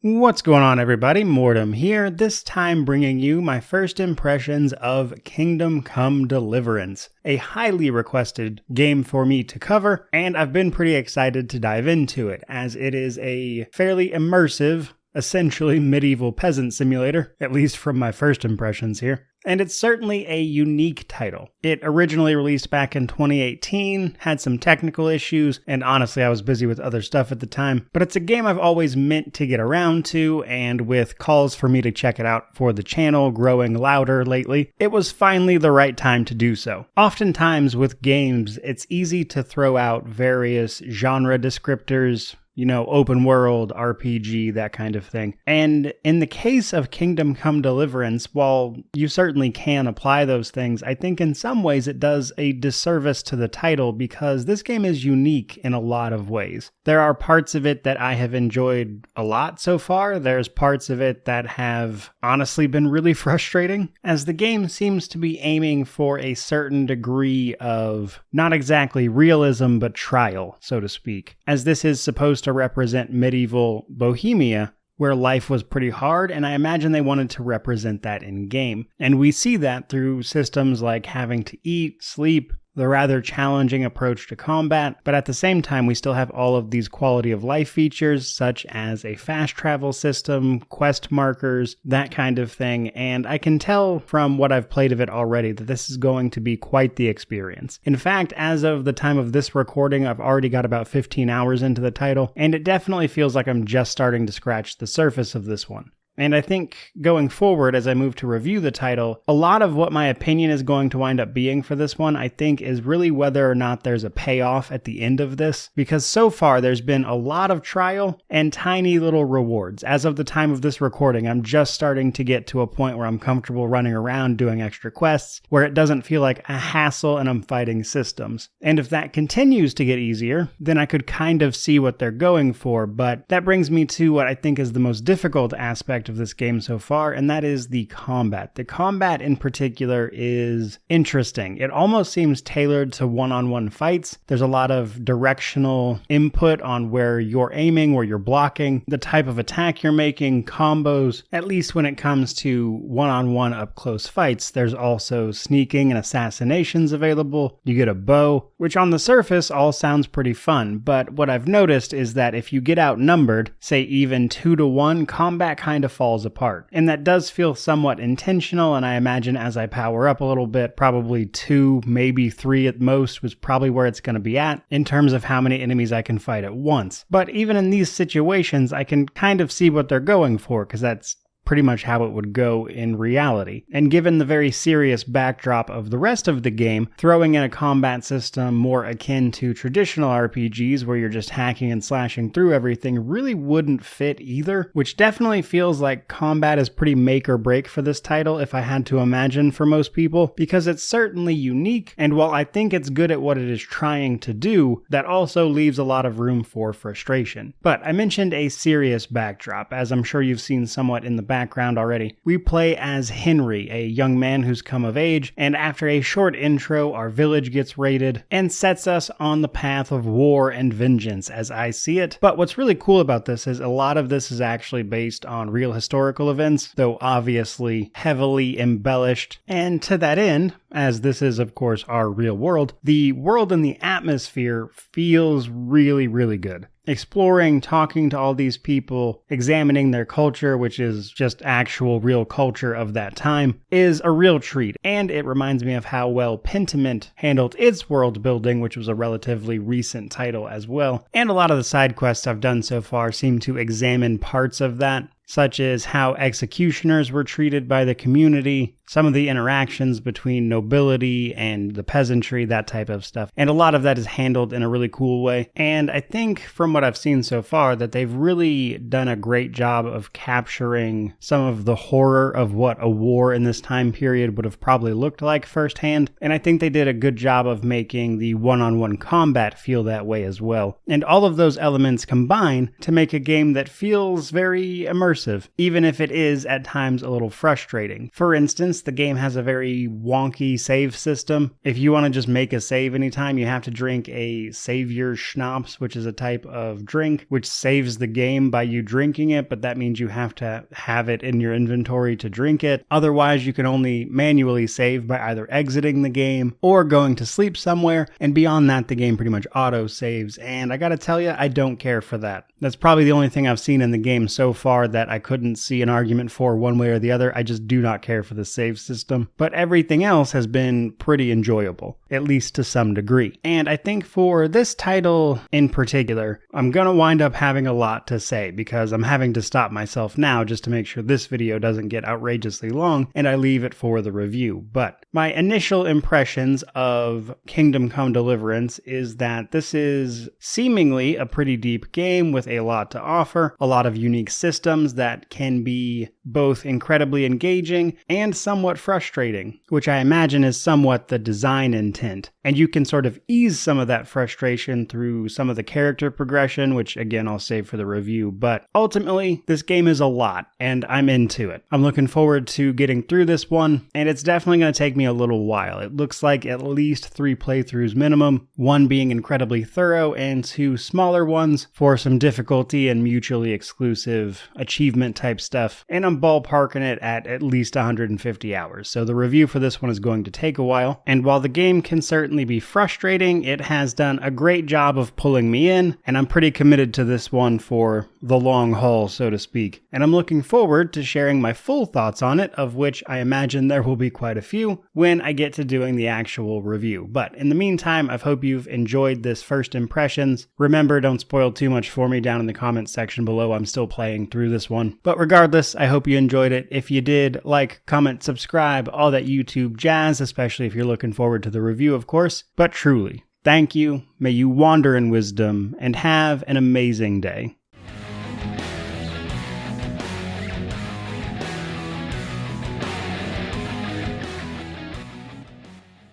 What's going on, everybody? Mortem here, this time bringing you my first impressions of Kingdom Come Deliverance, a highly requested game for me to cover, and I've been pretty excited to dive into it, as it is a fairly immersive, essentially medieval peasant simulator, at least from my first impressions here. And it's certainly a unique title. It originally released back in 2018, had some technical issues, and honestly I was busy with other stuff at the time, but it's a game I've always meant to get around to, and with calls for me to check it out for the channel growing louder lately, it was finally the right time to do so. Oftentimes with games, it's easy to throw out various genre descriptors, open world, RPG, that kind of thing. And in the case of Kingdom Come Deliverance, while you certainly can apply those things, I think in some ways it does a disservice to the title because this game is unique in a lot of ways. There are parts of it that I have enjoyed a lot so far. There's parts of it that have honestly been really frustrating, as the game seems to be aiming for a certain degree of not exactly realism, but trial, so to speak, as this is supposed to represent medieval Bohemia, where life was pretty hard, and I imagine they wanted to represent that in game. And we see that through systems like having to eat, sleep, the rather challenging approach to combat, but at the same time we still have all of these quality of life features such as a fast travel system, quest markers, that kind of thing, and I can tell from what I've played of it already that this is going to be quite the experience. In fact, as of the time of this recording, I've already got about 15 hours into the title, and it definitely feels like I'm just starting to scratch the surface of this one. And I think going forward, as I move to review the title, a lot of what my opinion is going to wind up being for this one, I think, is really whether or not there's a payoff at the end of this. Because so far, there's been a lot of trial and tiny little rewards. As of the time of this recording, I'm just starting to get to a point where I'm comfortable running around doing extra quests, where it doesn't feel like a hassle and I'm fighting systems. And if that continues to get easier, then I could kind of see what they're going for. But that brings me to what I think is the most difficult aspect of this game so far, and that is the combat. The combat in particular is interesting. It almost seems tailored to one-on-one fights. There's a lot of directional input on where you're aiming, where you're blocking, the type of attack you're making, combos. At least when it comes to one-on-one up-close fights, there's also sneaking and assassinations available. You get a bow, which on the surface all sounds pretty fun, but what I've noticed is that if you get outnumbered, say even 2-to-1, combat kind of falls apart. And that does feel somewhat intentional, and I imagine as I power up a little bit, probably 2, maybe 3 at most was probably where it's going to be at in terms of how many enemies I can fight at once. But even in these situations, I can kind of see what they're going for, because that's pretty much how it would go in reality. And given the very serious backdrop of the rest of the game, throwing in a combat system more akin to traditional RPGs where you're just hacking and slashing through everything really wouldn't fit either, which definitely feels like combat is pretty make or break for this title if I had to imagine for most people, because it's certainly unique, and while I think it's good at what it is trying to do, that also leaves a lot of room for frustration. But I mentioned a serious backdrop, as I'm sure you've seen somewhat in the background already. We play as Henry, a young man who's come of age, and after a short intro, our village gets raided and sets us on the path of war and vengeance as I see it. But what's really cool about this is a lot of this is actually based on real historical events, though obviously heavily embellished. And to that end, as this is of course our real world, the world and the atmosphere feels really, really good. Exploring, talking to all these people, examining their culture, which is just actual real culture of that time, is a real treat. And it reminds me of how well Pentiment handled its world building, which was a relatively recent title as well. And a lot of the side quests I've done so far seem to examine parts of that, such as how executioners were treated by the community, some of the interactions between nobility and the peasantry, that type of stuff. And a lot of that is handled in a really cool way. And I think from what I've seen so far that they've really done a great job of capturing some of the horror of what a war in this time period would have probably looked like firsthand. And I think they did a good job of making the one-on-one combat feel that way as well. And all of those elements combine to make a game that feels very immersive, even if it is at times a little frustrating. For instance, instance, the game has a very wonky save system. If you want to just make a save anytime, you have to drink a savior schnapps, which is a type of drink which saves the game by you drinking it, but that means you have to have it in your inventory to drink it. Otherwise, you can only manually save by either exiting the game or going to sleep somewhere, and beyond that, the game pretty much auto saves, and I gotta tell you, I don't care for that. That's probably the only thing I've seen in the game so far that I couldn't see an argument for one way or the other. I just do not care for the save system, but everything else has been pretty enjoyable, at least to some degree. And I think for this title in particular, I'm gonna wind up having a lot to say because I'm having to stop myself now just to make sure this video doesn't get outrageously long and I leave it for the review. But my initial impressions of Kingdom Come Deliverance is that this is seemingly a pretty deep game with a lot to offer, a lot of unique systems that can be both incredibly engaging and somewhat frustrating, which I imagine is somewhat the design intent. And you can sort of ease some of that frustration through some of the character progression, which again I'll save for the review, but ultimately this game is a lot and I'm into it. I'm looking forward to getting through this one, and it's definitely going to take me a little while. It looks like at least 3 playthroughs minimum, 1 being incredibly thorough and 2 smaller ones for some difficulty and mutually exclusive achievement type stuff, and I'm ballparking it at least 150 hours. So the review for this one is going to take a while, and while the game can certainly be frustrating, it has done a great job of pulling me in, and I'm pretty committed to this one for the long haul, so to speak. And I'm looking forward to sharing my full thoughts on it, of which I imagine there will be quite a few when I get to doing the actual review. But in the meantime, I hope you've enjoyed this first impressions. Remember, don't spoil too much for me down in the comments section below. I'm still playing through this one. But regardless, I hope you enjoyed it. If you did, like, comment, subscribe, all that YouTube jazz, especially if you're looking forward to the review, of course. But truly, thank you. May you wander in wisdom and have an amazing day.